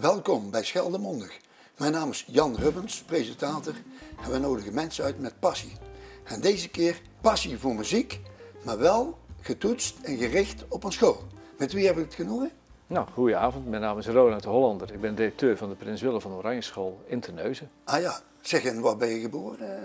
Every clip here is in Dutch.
Welkom bij Scheldemondig. Mijn naam is Jan Rubbens, presentator, en we nodigen mensen uit met passie. En deze keer passie voor muziek, maar wel getoetst en gericht op een school. Met wie heb ik het genoegen? Nou, goedenavond. Mijn naam is Ronald de Hollander. Ik ben directeur van de Prins Willem van Oranje School in Terneuzen. Ah ja, zeg, en waar ben je geboren?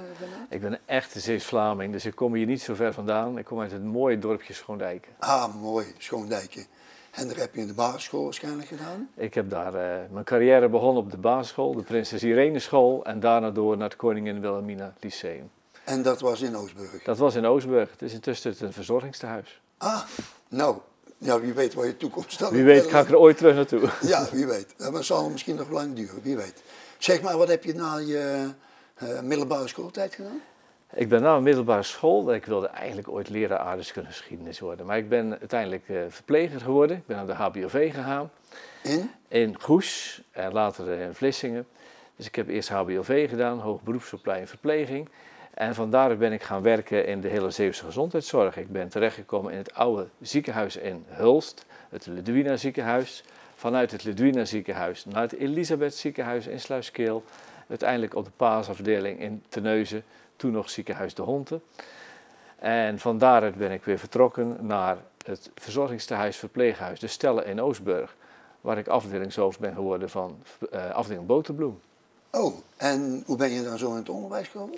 Ik ben een echte Zeeuws-Vlaming, dus ik kom hier niet zo ver vandaan. Ik kom uit het mooie dorpje Schoondijken. Ah, mooi, Schoondijken. En daar heb je in de basisschool waarschijnlijk gedaan? Ik heb daar mijn carrière begonnen op de basisschool, de Prinses Irene School, en daarna door naar het Koningin Wilhelmina Lyceum. En dat was in Oostburg? Dat was in Oostburg. Het is intussen een verzorgingstehuis. Ah, nou, ja, wie weet waar je toekomst dan. Wie weet ga ik er ooit terug naartoe. Ja, wie weet. Dat zal misschien nog lang duren, wie weet. Zeg maar, wat heb je na je middelbare schooltijd gedaan? Ik ben na mijn middelbare school, ik wilde eigenlijk ooit leraar aardrijkskundegeschiedenis worden. Maar ik ben uiteindelijk verpleger geworden. Ik ben naar de HBOV gegaan. In? In Goes en later in Vlissingen. Dus ik heb eerst HBOV gedaan, hoog beroepsopleiding verpleging. En van daaruit ben ik gaan werken in de hele Zeeuwse gezondheidszorg. Ik ben terechtgekomen in het oude ziekenhuis in Hulst, het Ludwina ziekenhuis. Vanuit het Ludwina ziekenhuis naar het Elisabeth ziekenhuis in Sluiskeel. Uiteindelijk op de paasafdeling in Terneuzen, toen nog ziekenhuis De Honten. En van daaruit ben ik weer vertrokken naar het verzorgingstehuis verpleeghuis De Stelle in Oostburg. Waar ik afdelingshoofd ben geworden van afdeling Boterbloem. Oh, en hoe ben je dan zo in het onderwijs gekomen?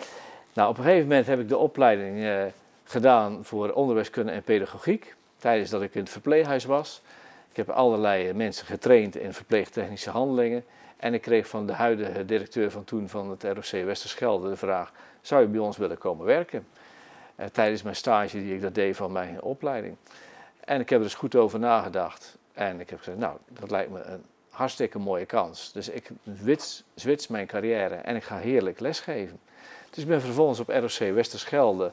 Nou, op een gegeven moment heb ik de opleiding gedaan voor onderwijskunde en pedagogiek. Tijdens dat ik in het verpleeghuis was. Ik heb allerlei mensen getraind in verpleegtechnische handelingen. En ik kreeg van de huidige directeur van toen van het ROC Westerschelde de vraag: zou je bij ons willen komen werken? Tijdens mijn stage die ik dat deed van mijn opleiding. En ik heb er dus goed over nagedacht. En ik heb gezegd, nou, dat lijkt me een hartstikke mooie kans. Dus ik switch mijn carrière en ik ga heerlijk lesgeven. Dus ik ben vervolgens op ROC Westerschelde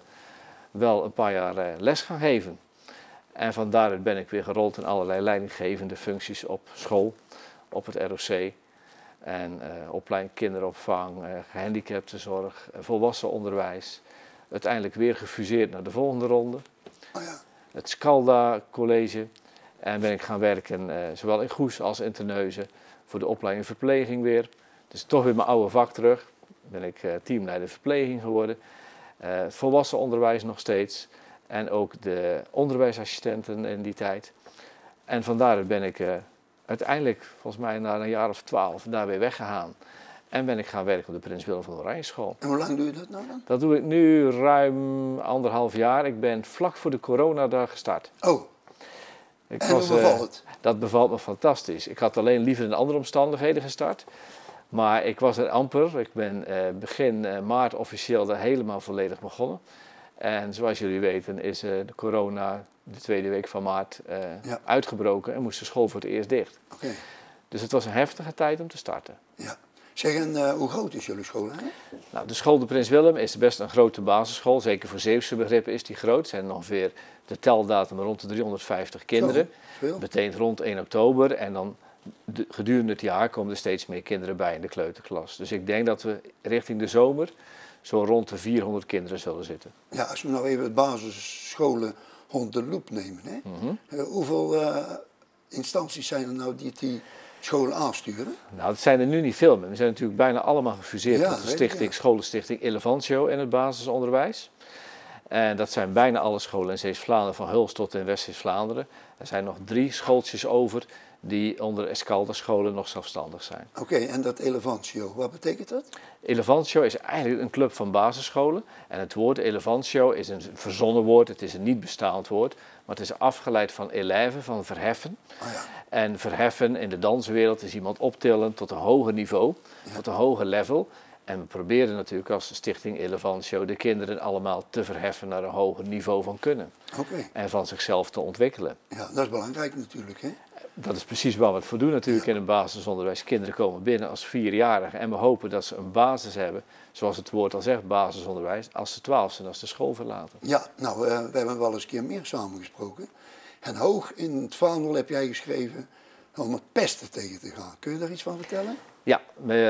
wel een paar jaar les gaan geven. En van daaruit ben ik weer gerold in allerlei leidinggevende functies op school, op het ROC. En opleiding kinderopvang, gehandicaptenzorg, volwassenenonderwijs. Uiteindelijk weer gefuseerd naar de volgende ronde. Oh ja. Het Scalda College. En ben ik gaan werken zowel in Goes als in Terneuzen voor de opleiding verpleging weer. Dus toch weer mijn oude vak terug. Ben ik teamleider verpleging geworden. Het volwassenenonderwijs nog steeds. En ook de onderwijsassistenten in die tijd. En vandaar ben ik uiteindelijk, volgens mij na een jaar of 12, daar weer weggegaan. En ben ik gaan werken op de Prins Willem van Oranje School. En hoe lang doe je dat nou dan? Dat doe ik nu ruim 1,5 jaar. Ik ben vlak voor de corona daar gestart. Oh, en hoe bevalt het? Dat bevalt me fantastisch. Ik had alleen liever in andere omstandigheden gestart. Maar ik was er amper. Ik ben begin maart officieel daar helemaal volledig begonnen. En zoals jullie weten is de corona de tweede week van maart uitgebroken en moest de school voor het eerst dicht. Okay. Dus het was een heftige tijd om te starten. Ja. Zeg, en hoe groot is jullie school eigenlijk? Nou, de school de Prins Willem is best een grote basisschool. Zeker voor Zeeuwse begrippen is die groot. Er zijn ongeveer de teldatum rond de 350 kinderen. Zo, meteen rond 1 oktober. En dan gedurende het jaar komen er steeds meer kinderen bij in de kleuterklas. Dus ik denk dat we richting de zomer zo rond de 400 kinderen zullen zitten. Ja, als we nou even de basisscholen onder de loep nemen. Hè? Hoeveel instanties zijn er nou die scholen aansturen? Nou, het zijn er nu niet veel meer. We zijn natuurlijk bijna allemaal gefuseerd tot de stichting, ja. scholenstichting Elevantio in het basisonderwijs. En dat zijn bijna alle scholen in Zeeuws-Vlaanderen, van Hulst tot in West-Vlaanderen. Er zijn nog 3 schooltjes over die onder Escalda scholen nog zelfstandig zijn. Oké, en dat Elevantio, wat betekent dat? Elevantio is eigenlijk een club van basisscholen. En het woord Elevantio is een verzonnen woord, het is een niet bestaand woord. Maar het is afgeleid van eleven, van verheffen. Oh ja. En verheffen in de danswereld is iemand optillen tot een hoger niveau, tot een hoger level. En we proberen natuurlijk als stichting Elevantio de kinderen allemaal te verheffen naar een hoger niveau van kunnen. Okay. En van zichzelf te ontwikkelen. Ja, dat is belangrijk natuurlijk, hè? Dat is precies waar we het voor doen natuurlijk in het basisonderwijs. Kinderen komen binnen als 4-jarigen en we hopen dat ze een basis hebben, zoals het woord al zegt, basisonderwijs, als ze 12 zijn, als de school verlaten. Ja, nou, we hebben wel eens een keer meer samengesproken. En hoog in het vaandel heb jij geschreven om het pesten tegen te gaan. Kun je daar iets van vertellen? Ja,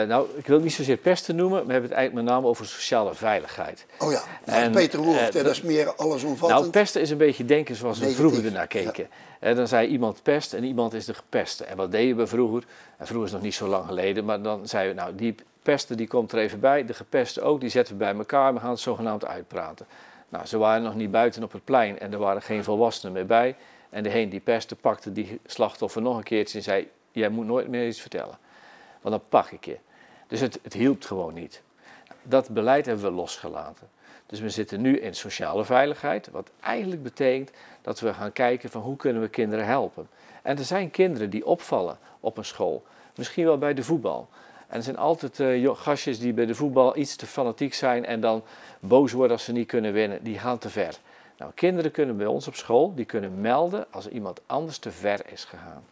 nou, ik wil het niet zozeer pesten noemen, we hebben het eigenlijk met name over sociale veiligheid. Oh ja, nou, en, Peter Woert, dat is meer allesomvattend. Nou, pesten is een beetje denken zoals we vroeger ernaar keken. Ja. Dan zei iemand pest en iemand is de gepeste. En wat deden we vroeger? En vroeger is nog niet zo lang geleden, maar dan zeiden we, nou, die peste die komt er even bij, de gepeste ook, die zetten we bij elkaar, we gaan het zogenaamd uitpraten. Nou, ze waren nog niet buiten op het plein en er waren geen volwassenen meer bij. En degene die pestte pakte die slachtoffer nog een keertje en zei, jij moet nooit meer iets vertellen. Want dan pak ik je. Dus het hielp gewoon niet. Dat beleid hebben we losgelaten. Dus we zitten nu in sociale veiligheid, wat eigenlijk betekent dat we gaan kijken van hoe kunnen we kinderen helpen. En er zijn kinderen die opvallen op een school, misschien wel bij de voetbal. En er zijn altijd gastjes die bij de voetbal iets te fanatiek zijn en dan boos worden als ze niet kunnen winnen. Die gaan te ver. Nou, kinderen kunnen bij ons op school, die kunnen melden als iemand anders te ver is gegaan.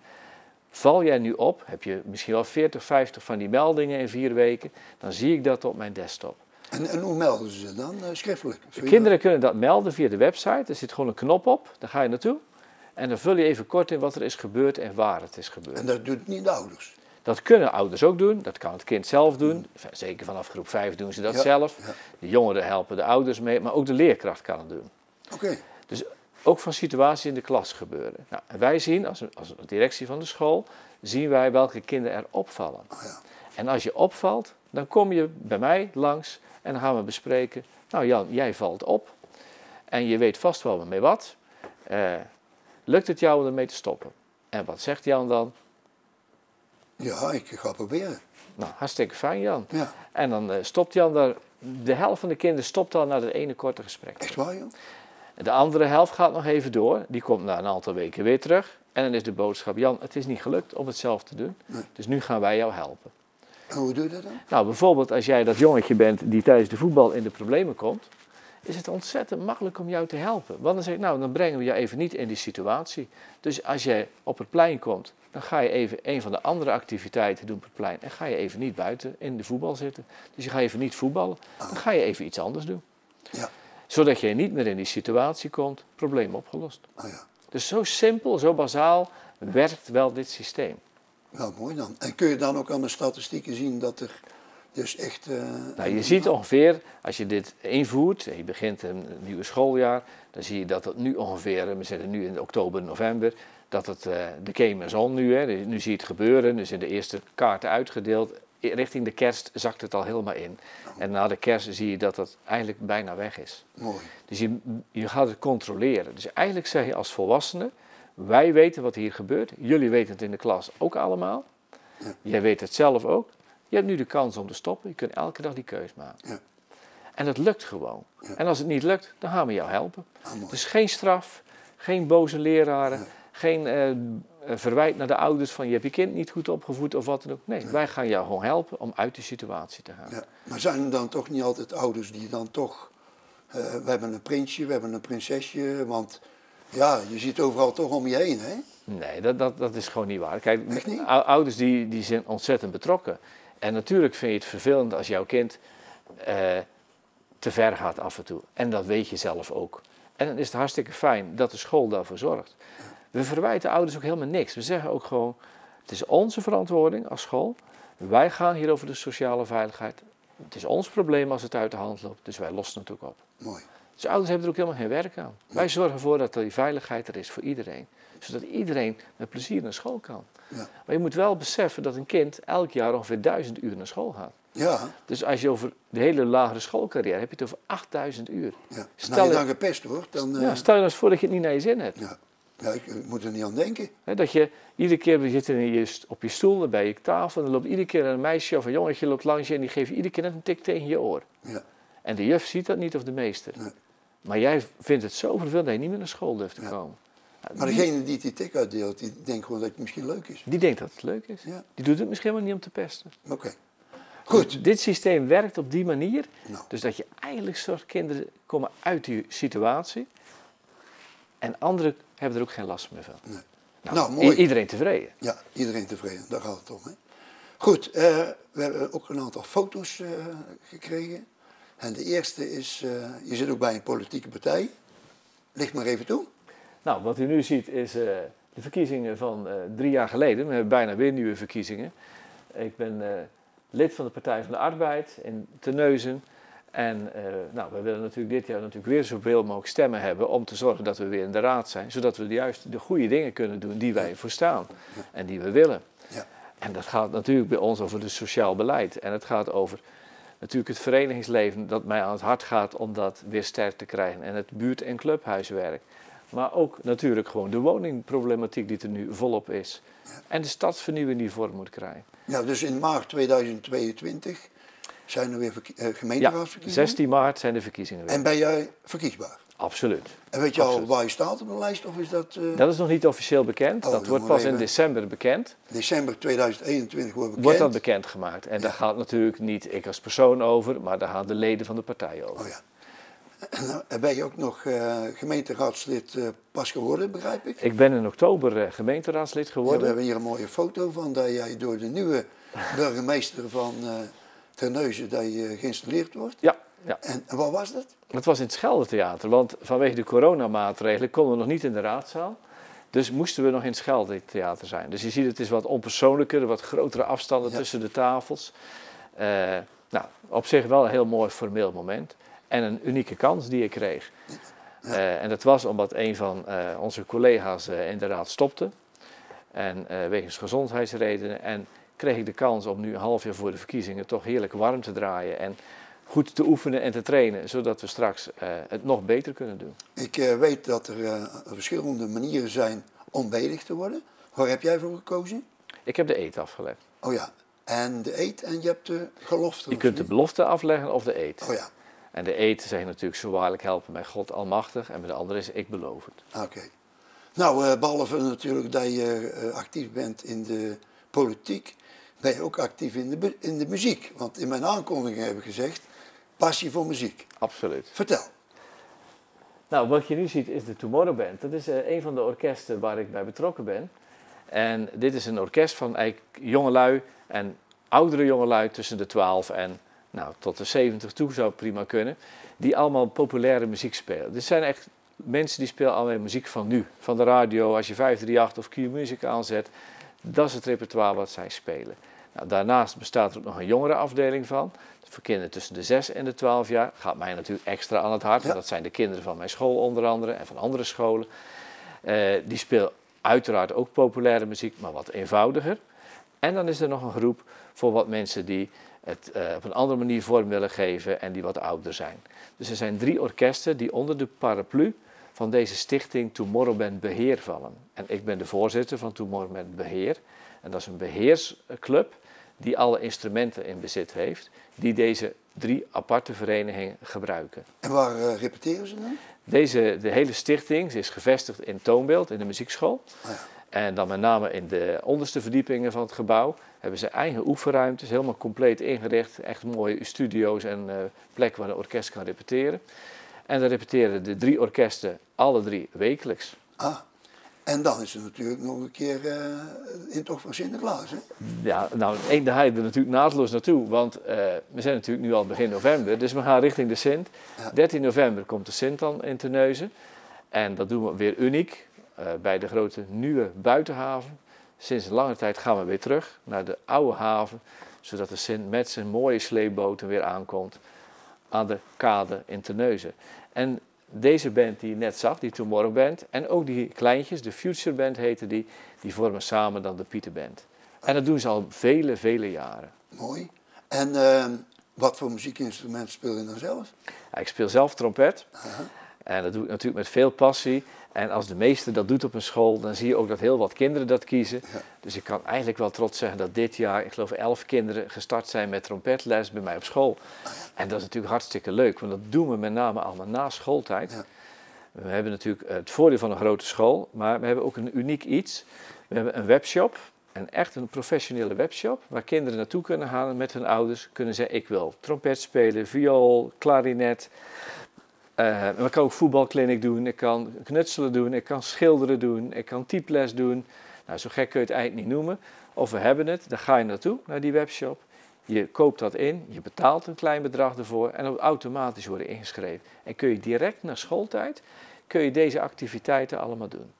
Val jij nu op, heb je misschien wel 40, 50 van die meldingen in 4 weken, dan zie ik dat op mijn desktop. En hoe melden ze dan schriftelijk? De kinderen kunnen dat melden via de website, er zit gewoon een knop op, daar ga je naartoe. En dan vul je even kort in wat er is gebeurd en waar het is gebeurd. En dat doet niet de ouders? Dat kunnen ouders ook doen, dat kan het kind zelf doen. Zeker vanaf groep 5 doen ze dat zelf. Ja. De jongeren helpen de ouders mee, maar ook de leerkracht kan het doen. Oké. Dus ook van situaties in de klas gebeuren. Nou, en wij zien, als directie van de school, zien wij welke kinderen er opvallen. Oh ja. En als je opvalt, dan kom je bij mij langs en dan gaan we bespreken. Nou Jan, jij valt op en je weet vast wel mee wat. Lukt het jou om ermee te stoppen? En wat zegt Jan dan? Ja, ik ga proberen. Nou, hartstikke fijn Jan. Ja. En dan stopt Jan daar, de helft van de kinderen stopt al naar het ene korte gesprek. Echt waar joh? De andere helft gaat nog even door, die komt na een aantal weken weer terug. En dan is de boodschap, Jan, het is niet gelukt om het zelf te doen, dus nu gaan wij jou helpen. En hoe doe je dat dan? Nou, bijvoorbeeld als jij dat jongetje bent die tijdens de voetbal in de problemen komt, is het ontzettend makkelijk om jou te helpen. Want dan zeg ik, nou, dan brengen we jou even niet in die situatie. Dus als jij op het plein komt, dan ga je even een van de andere activiteiten doen op het plein. En ga je even niet buiten in de voetbal zitten. Dus je gaat even niet voetballen, dan ga je even iets anders doen. Ja. Zodat je niet meer in die situatie komt, probleem opgelost. Oh ja. Dus zo simpel, zo bazaal werkt wel dit systeem. Nou, mooi dan. En kun je dan ook aan de statistieken zien dat er dus echt... Nou, je ziet ongeveer, als je dit invoert en je begint een nieuwe schooljaar, dan zie je dat het nu ongeveer, we zitten nu in oktober, november, dat het, de game is on nu, hè, nu zie je het gebeuren, nu zijn de eerste kaarten uitgedeeld. Richting de kerst zakt het al helemaal in. En na de kerst zie je dat het eigenlijk bijna weg is. Mooi. Dus je gaat het controleren. Dus eigenlijk zeg je als volwassene, wij weten wat hier gebeurt. Jullie weten het in de klas ook allemaal. Ja. Jij weet het zelf ook. Je hebt nu de kans om te stoppen. Je kunt elke dag die keus maken. Ja. En dat lukt gewoon. Ja. En als het niet lukt, dan gaan we jou helpen. Mooi. Dus geen straf, geen boze leraren, geen verwijt naar de ouders van je hebt je kind niet goed opgevoed of wat dan ook. Nee, wij gaan jou gewoon helpen om uit die situatie te gaan. Ja. Maar zijn er dan toch niet altijd ouders die dan toch... we hebben een prinsje, we hebben een prinsesje, want ja, je ziet overal toch om je heen, hè? Nee, dat is gewoon niet waar. Kijk, Echt niet? Ouders die zijn ontzettend betrokken. En natuurlijk vind je het vervelend als jouw kind te ver gaat af en toe. En dat weet je zelf ook. En dan is het hartstikke fijn dat de school daarvoor zorgt. We verwijten ouders ook helemaal niks. We zeggen ook gewoon, het is onze verantwoording als school. Wij gaan hier over de sociale veiligheid. Het is ons probleem als het uit de hand loopt, dus wij lossen het ook op. Mooi. Dus ouders hebben er ook helemaal geen werk aan. Wij zorgen ervoor dat die veiligheid er is voor iedereen. Zodat iedereen met plezier naar school kan. Ja. Maar je moet wel beseffen dat een kind elk jaar ongeveer 1000 uur naar school gaat. Ja. Dus als je over de hele lagere schoolcarrière hebt, je het over 8000 uur. Ja. Stel je dan gepest wordt, dan... Ja, stel je nou eens voor dat je het niet naar je zin hebt. Ja. Ja, ik moet er niet aan denken. Dat je iedere keer, we zitten op je stoel, dan bij je tafel, en dan loopt iedere keer een meisje of een jongetje loopt langs je en die geeft je iedere keer net een tik tegen je oor. Ja. En de juf ziet dat niet of de meester. Nee. Maar jij vindt het zo vervelend dat je niet meer naar school durft te komen. Maar degene die die tik uitdeelt, die denkt gewoon dat het misschien leuk is. Die denkt dat het leuk is. Ja. Die doet het misschien wel niet om te pesten. Oké. Goed. Dus dit systeem werkt op die manier. Nou. Dus dat je eigenlijk zorgt, kinderen komen uit die situatie. En anderen hebben er ook geen last meer van. Nee. Nou, mooi. Iedereen tevreden. Ja, iedereen tevreden. Daar gaat het om. Hè. Goed, we hebben ook een aantal foto's gekregen. En de eerste is, je zit ook bij een politieke partij. Licht maar even toe. Nou, wat u nu ziet is de verkiezingen van 3 jaar geleden. We hebben bijna weer nieuwe verkiezingen. Ik ben lid van de Partij van de Arbeid in Terneuzen. En we willen natuurlijk dit jaar weer zoveel mogelijk stemmen hebben om te zorgen dat we weer in de raad zijn. Zodat we juist de goede dingen kunnen doen die wij voor staan en die we willen. Ja. En dat gaat natuurlijk bij ons over het sociaal beleid. En het gaat over natuurlijk het verenigingsleven dat mij aan het hart gaat om dat weer sterk te krijgen. En het buurt- en clubhuiswerk. Maar ook natuurlijk gewoon de woningproblematiek die er nu volop is. En de stadsvernieuwing die vorm moet krijgen. Ja, dus in maart 2022 zijn er weer gemeenteraadsverkiezingen? 16 maart zijn de verkiezingen weer. En ben jij verkiesbaar? Absoluut. En weet je al waar je staat op de lijst? Of is dat... Dat is nog niet officieel bekend. Dat wordt pas in december bekend. December 2021 wordt bekend. Wordt dat bekendgemaakt. En daar gaat natuurlijk niet ik als persoon over, maar daar gaan de leden van de partij over. Oh ja. En ben je ook nog gemeenteraadslid pas geworden, begrijp ik? Ik ben in oktober gemeenteraadslid geworden. Ja, we hebben hier een mooie foto van dat jij door de nieuwe burgemeester van Terneuzen dat je geïnstalleerd wordt. Ja. Ja. En wat was dat? Dat was in het Scheldetheater, want vanwege de coronamaatregelen konden we nog niet in de raadzaal. Dus moesten we nog in het Scheldetheater zijn. Dus je ziet, het is wat onpersoonlijker, wat grotere afstanden tussen de tafels. Op zich wel een heel mooi formeel moment. En een unieke kans die ik kreeg. Ja. En dat was omdat een van onze collega's in de raad stopte. En wegens gezondheidsredenen. En kreeg ik de kans om nu een half jaar voor de verkiezingen toch heerlijk warm te draaien. En goed te oefenen en te trainen, zodat we straks het nog beter kunnen doen. Ik weet dat er verschillende manieren zijn om beëdigd te worden. Waar heb jij voor gekozen? Ik heb de eed afgelegd. Oh ja, en de eed en je hebt de gelofte. Je kunt de belofte afleggen of de eed. Oh ja. En de eed zegt natuurlijk zo waarlijk helpen mij God Almachtig. En met de andere is ik beloof het. Oké. Nou, behalve natuurlijk dat je actief bent in de politiek, ben je ook actief in de muziek. Want in mijn aankondiging heb ik gezegd, passie voor muziek. Absoluut. Vertel. Nou, wat je nu ziet is de Tomorrow Band. Dat is een van de orkesten waar ik bij betrokken ben. En dit is een orkest van eigenlijk jongelui en oudere jongelui tussen de 12 en tot de 70 toe zou prima kunnen. Die allemaal populaire muziek spelen. Dit zijn echt mensen die spelen allemaal muziek van nu. Van de radio, als je 538 of Q-Music aanzet. Dat is het repertoire wat zij spelen. Nou, daarnaast bestaat er ook nog een jongerenafdeling van. Voor kinderen tussen de 6 en de 12 jaar. Gaat mij natuurlijk extra aan het hart. Ja. Dat zijn de kinderen van mijn school onder andere en van andere scholen. Die spelen uiteraard ook populaire muziek, maar wat eenvoudiger. En dan is er nog een groep voor wat mensen die het op een andere manier vorm willen geven en die wat ouder zijn. Dus er zijn 3 orkesten die onder de paraplu van deze stichting Tomorrow Band Beheer vallen. En ik ben de voorzitter van Tomorrow Band Beheer. En dat is een beheersclub die alle instrumenten in bezit heeft, die deze 3 aparte verenigingen gebruiken. En waar repeteren ze dan? De hele stichting is gevestigd in Toonbeeld, in de muziekschool. Oh ja. En dan met name in de onderste verdiepingen van het gebouw hebben ze eigen oefenruimtes, helemaal compleet ingericht. Echt mooie studio's en plekken waar een orkest kan repeteren. En dan repeteren de 3 orkesten, alle 3 wekelijks. Ah, en dan is er natuurlijk nog een keer intocht van Sinterklaas, hè? Ja, nou, daar ga je er natuurlijk naadloos naartoe, want we zijn natuurlijk nu al begin november, dus we gaan richting de Sint. Ja. 13 november komt de Sint dan in Terneuzen. En dat doen we weer uniek bij de grote nieuwe buitenhaven. Sinds een lange tijd gaan we weer terug naar de oude haven, zodat de Sint met zijn mooie sleepboten weer aankomt aan de kade in Terneuzen. En deze band die je net zag, die Tomorrow Band, en ook die kleintjes, de Future Band heten die vormen samen dan de Pieter Band. En dat doen ze al vele, vele jaren. Mooi. En wat voor muziekinstrument speel je dan zelf? Ja, ik speel zelf trompet. En dat doe ik natuurlijk met veel passie. En als de meester dat doet op een school, dan zie je ook dat heel wat kinderen dat kiezen. Ja. Dus ik kan eigenlijk wel trots zeggen dat dit jaar, ik geloof 11 kinderen gestart zijn met trompetles bij mij op school. En dat is natuurlijk hartstikke leuk, want dat doen we met name allemaal na schooltijd. Ja. We hebben natuurlijk het voordeel van een grote school, maar we hebben ook een uniek iets. We hebben een webshop, echt een professionele webshop, waar kinderen naartoe kunnen gaan met hun ouders. Kunnen zeggen, ik wil trompet spelen, viool, klarinet. Ik kan ook voetbalkliniek doen, ik kan knutselen doen, ik kan schilderen doen, ik kan typles doen. Nou, zo gek kun je het eigenlijk niet noemen. Of we hebben het, dan ga je naartoe, naar die webshop. Je koopt dat in, je betaalt een klein bedrag ervoor en dan automatisch worden ingeschreven. En kun je direct na schooltijd, kun je deze activiteiten allemaal doen.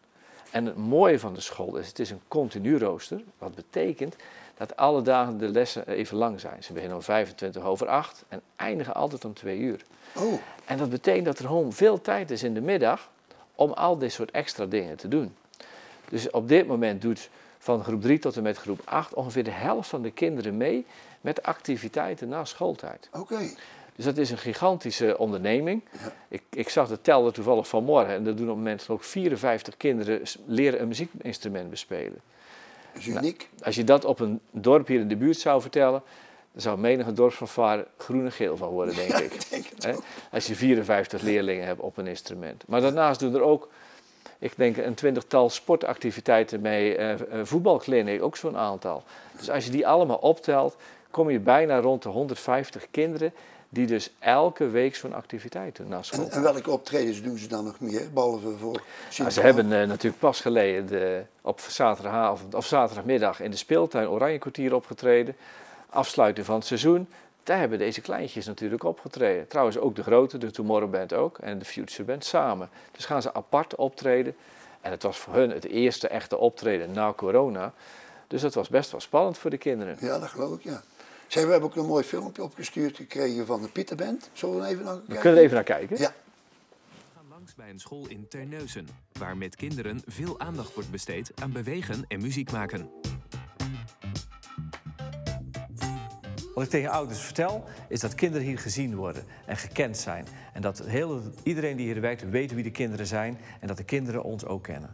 En het mooie van de school is, het is een continu rooster. Wat betekent dat alle dagen de lessen even lang zijn. Ze beginnen om 8:25 en eindigen altijd om 2 uur. Oh, En dat betekent dat er gewoon veel tijd is in de middag om al dit soort extra dingen te doen. Dus op dit moment doet van groep 3 tot en met groep 8 ongeveer de helft van de kinderen mee met activiteiten na schooltijd. oké. Dus dat is een gigantische onderneming. Ja. Ik zag de teller toevallig vanmorgen en dat doen op het moment ook 54 kinderen leren een muziekinstrument bespelen. Dat is uniek. Als je dat op een dorp hier in de buurt zou vertellen, dan zou menige dorpsfanfare groen en geel van worden, denk ik. Ik denk het Hè? ook. Als je 54 leerlingen hebt op een instrument. Maar daarnaast doen er ook, ik denk, een 20-tal sportactiviteiten mee. Voetbalkliniek, ook zo'n aantal. Dus als je die allemaal optelt, kom je bijna rond de 150 kinderen die dus elke week zo'n activiteit doen na school. En welke optredens doen ze dan nog meer, behalve voor Nou, Sinterklaas? ze hebben natuurlijk pas geleden op zaterdagavond of zaterdagmiddag in de speeltuin Oranje Kwartier opgetreden. Afsluiting van het seizoen. Daar hebben deze kleintjes natuurlijk opgetreden. Trouwens ook de grote, de Tomorrow Band ook en de Future Band samen. Dus gaan ze apart optreden. En het was voor hun het eerste echte optreden na corona. Dus dat was best wel spannend voor de kinderen. Ja, dat geloof ik, ja. We hebben ook een mooi filmpje opgestuurd gekregen van de Pieterband. Zullen we even naar kijken? We kunnen er even naar kijken. Ja. We gaan langs bij een school in Terneuzen, waar met kinderen veel aandacht wordt besteed aan bewegen en muziek maken. Wat ik tegen ouders vertel, is dat kinderen hier gezien worden en gekend zijn. En dat iedereen die hier werkt weet wie de kinderen zijn en dat de kinderen ons ook kennen.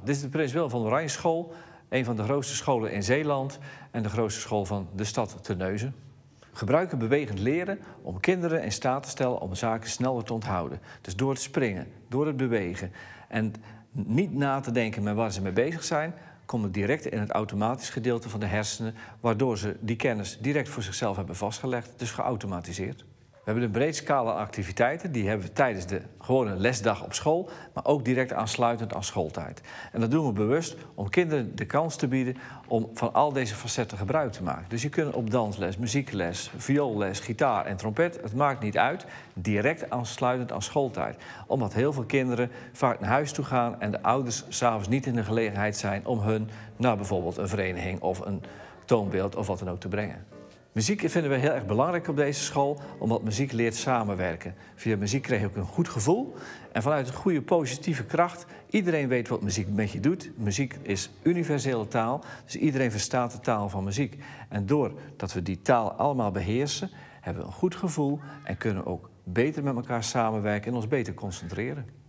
Dit is de Prins Willem van Oranje School, een van de grootste scholen in Zeeland en de grootste school van de stad Terneuzen. We gebruiken bewegend leren om kinderen in staat te stellen om zaken sneller te onthouden. Dus door het springen, door het bewegen en niet na te denken met waar ze mee bezig zijn, komen direct in het automatisch gedeelte van de hersenen, waardoor ze die kennis direct voor zichzelf hebben vastgelegd, dus geautomatiseerd. We hebben een breed scala aan activiteiten, die hebben we tijdens de gewone lesdag op school, maar ook direct aansluitend aan schooltijd. En dat doen we bewust om kinderen de kans te bieden om van al deze facetten gebruik te maken. Dus je kunt op dansles, muziekles, vioolles, gitaar en trompet, het maakt niet uit, direct aansluitend aan schooltijd. Omdat heel veel kinderen vaak naar huis toe gaan en de ouders 's avonds niet in de gelegenheid zijn om hun naar bijvoorbeeld een vereniging of een toonbeeld of wat dan ook te brengen. Muziek vinden we heel erg belangrijk op deze school, omdat muziek leert samenwerken. Via muziek krijg je ook een goed gevoel en vanuit een goede positieve kracht. Iedereen weet wat muziek met je doet. Muziek is universele taal, dus iedereen verstaat de taal van muziek. En doordat we die taal allemaal beheersen, hebben we een goed gevoel en kunnen we ook beter met elkaar samenwerken en ons beter concentreren.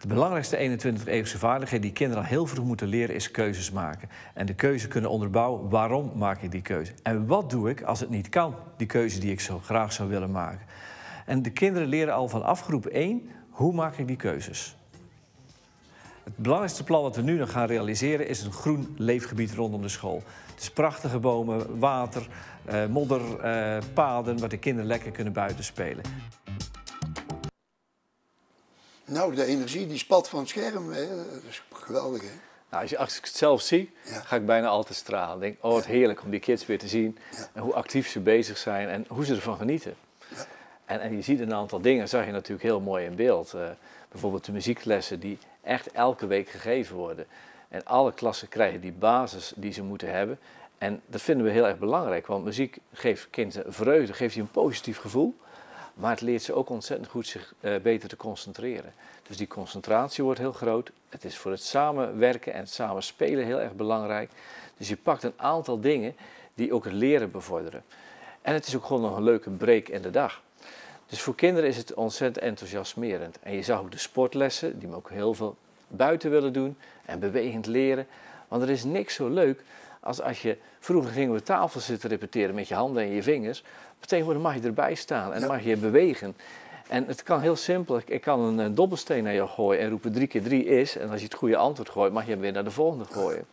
De belangrijkste 21e-eeuwse vaardigheid die kinderen al heel vroeg moeten leren is keuzes maken. En de keuze kunnen onderbouwen, waarom maak ik die keuze? En wat doe ik als het niet kan, die keuze die ik zo graag zou willen maken? En de kinderen leren al vanaf groep 1, hoe maak ik die keuzes? Het belangrijkste plan wat we nu nog gaan realiseren is een groen leefgebied rondom de school. Dus prachtige bomen, water, modder, paden waar de kinderen lekker kunnen buiten spelen. Nou, de energie die spat van het scherm, hè. Dat is geweldig, hè? Nou, als ik het zelf zie, Ja. ga ik bijna altijd stralen. Ik denk, oh wat heerlijk om die kids weer te zien. Ja. En hoe actief ze bezig zijn en hoe ze ervan genieten. Ja. En je ziet een aantal dingen, zag je natuurlijk heel mooi in beeld. Bijvoorbeeld de muzieklessen die echt elke week gegeven worden. En alle klassen krijgen die basis die ze moeten hebben. En dat vinden we heel erg belangrijk, want muziek geeft kinderen vreugde, geeft je een positief gevoel. Maar het leert ze ook ontzettend goed zich beter te concentreren. Dus die concentratie wordt heel groot. Het is voor het samenwerken en het samenspelen heel erg belangrijk. Dus je pakt een aantal dingen die ook het leren bevorderen. En het is ook gewoon nog een leuke break in de dag. Dus voor kinderen is het ontzettend enthousiasmerend. En je zag ook de sportlessen, die me ook heel veel buiten willen doen en bewegend leren. Want er is niks zo leuk als je... Vroeger gingen we tafel zitten repeteren met je handen en je vingers. Maar tegenwoordig mag je erbij staan en dan mag je bewegen. En het kan heel simpel. Ik kan een dobbelsteen naar jou gooien en roepen 3 keer 3 is. En als je het goede antwoord gooit, mag je hem weer naar de volgende gooien.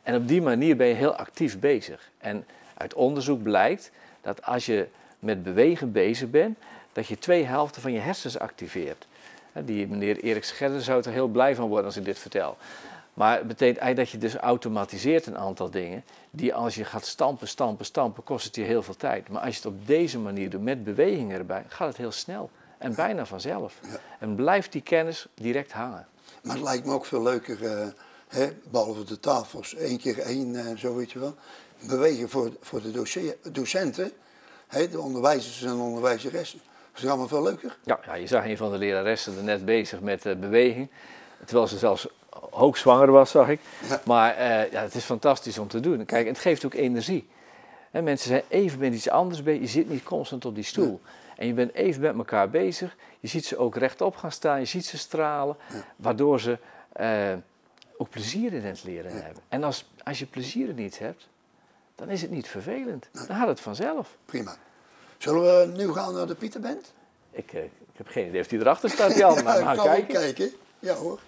En op die manier ben je heel actief bezig. En uit onderzoek blijkt dat als je met bewegen bezig bent, dat je 2 helften van je hersens activeert. Die meneer Erik Scherder zou er heel blij van worden als ik dit vertel. Maar het betekent eigenlijk dat je dus automatiseert een aantal dingen. Die als je gaat stampen, kost het je heel veel tijd. Maar als je het op deze manier doet, met bewegingen erbij, gaat het heel snel. En bijna vanzelf. Ja. En blijft die kennis direct hangen. Maar het lijkt me ook veel leuker, behalve de tafels, 1 keer 1 en zo, weet je wel. Bewegen voor de docenten, de onderwijzers en onderwijzeressen. Dat is allemaal veel leuker. Ja, je zag een van de leraressen er net bezig met beweging. Terwijl ze zelfs hoogzwanger was, zag ik. Ja. Maar het is fantastisch om te doen. Kijk, het geeft ook energie. Mensen zijn even met iets anders bezig. Je zit niet constant op die stoel. Ja. En je bent even met elkaar bezig. Je ziet ze ook rechtop gaan staan. Je ziet ze stralen. Ja. Waardoor ze ook plezier in het leren hebben. En als je plezier in iets hebt, dan is het niet vervelend. Nee. Dan gaat het vanzelf. Prima. Zullen we nu gaan naar de Pieterband? Ik heb geen idee of die erachter staat, Jan. Maar we gaan kijken. Ja hoor.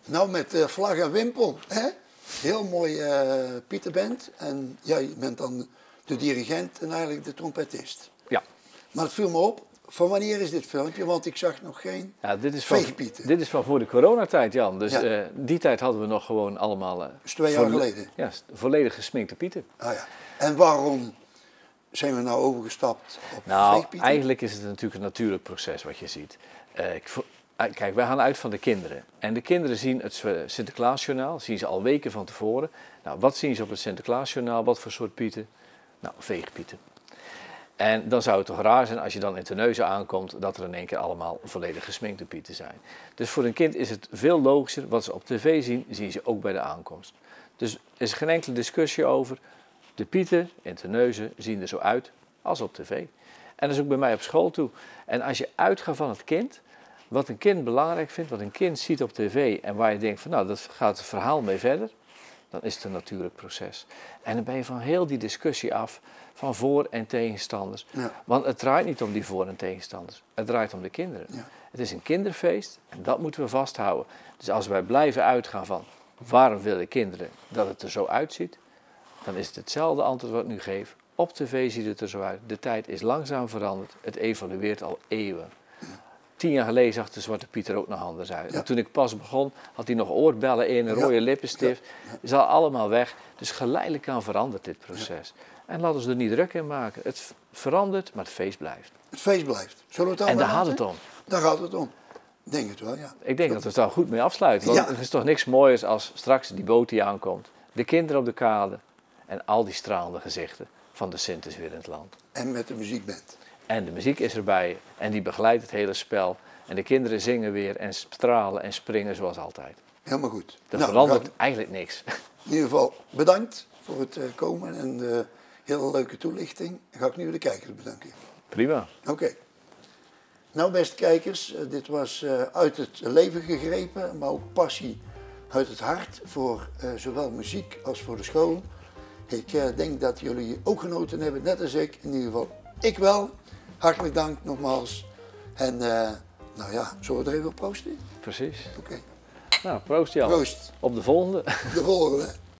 Nou, met vlag en wimpel, hè? Heel mooi Pieterband. En jij bent dan de dirigent en eigenlijk de trompetist. Ja. Maar het viel me op, van wanneer is dit filmpje? Want ik zag nog geen veegpieten. Dit is van voor de coronatijd, Jan. Dus ja. Die tijd hadden we nog gewoon allemaal... dus 2 jaar geleden? Ja, volledig gesminkte pieten. Ah, ja. En waarom zijn we nou overgestapt op veegpieten? Eigenlijk is het natuurlijk een natuurlijk proces wat je ziet. kijk, wij gaan uit van de kinderen. En de kinderen zien het Sinterklaasjournaal, zien ze al weken van tevoren. Nou, wat zien ze op het Sinterklaasjournaal? Wat voor soort pieten? Nou, veegpieten. En dan zou het toch raar zijn als je dan in Terneuzen aankomt, dat er in één keer allemaal volledig gesminkte pieten zijn. Dus voor een kind is het veel logischer, wat ze op tv zien, zien ze ook bij de aankomst. Dus er is geen enkele discussie over. De pieten in Terneuzen zien er zo uit als op tv. En dat is ook bij mij op school toe. En als je uitgaat van het kind, wat een kind belangrijk vindt, wat een kind ziet op tv en waar je denkt van nou, dat gaat het verhaal mee verder, dan is het een natuurlijk proces. En dan ben je van heel die discussie af van voor- en tegenstanders. Ja. Want het draait niet om die voor- en tegenstanders. Het draait om de kinderen. Ja. Het is een kinderfeest en dat moeten we vasthouden. Dus als wij blijven uitgaan van waarom willen kinderen dat het er zo uitziet, dan is het hetzelfde antwoord wat ik nu geef. Op tv ziet het er zo uit. De tijd is langzaam veranderd. Het evolueert al eeuwen. 10 jaar geleden zag de Zwarte Piet er ook nog anders uit. Ja. En toen ik pas begon, had hij nog oorbellen in, een rode lippenstift. Is al allemaal weg. Dus geleidelijk aan verandert dit proces. Ja. En laten we er niet druk in maken. Het verandert, maar het feest blijft. Het feest blijft. Zullen we het en daar gaat het om. Daar gaat het om. Ik denk het wel, ja. Ik denk dat we het daar goed mee afsluiten. Want er is toch niks mooiers als straks die boot die aankomt. De kinderen op de kade en al die stralende gezichten van de Sint is weer in het land. En met de muziekband. En de muziek is erbij en die begeleidt het hele spel. En de kinderen zingen weer en stralen en springen zoals altijd. Helemaal goed. Er verandert eigenlijk niks. In ieder geval bedankt voor het komen en de hele leuke toelichting. Dan ga ik nu de kijkers bedanken. Prima. Oké. Nou beste kijkers, dit was uit het leven gegrepen, maar ook passie uit het hart voor zowel muziek als voor de school. Ik denk dat jullie ook genoten hebben, net als ik. In ieder geval, ik wel. Hartelijk dank nogmaals. En nou ja, zullen we er even op proosten? Precies. Oké. Nou, proost Jan. Proost. Op de volgende. De volgende.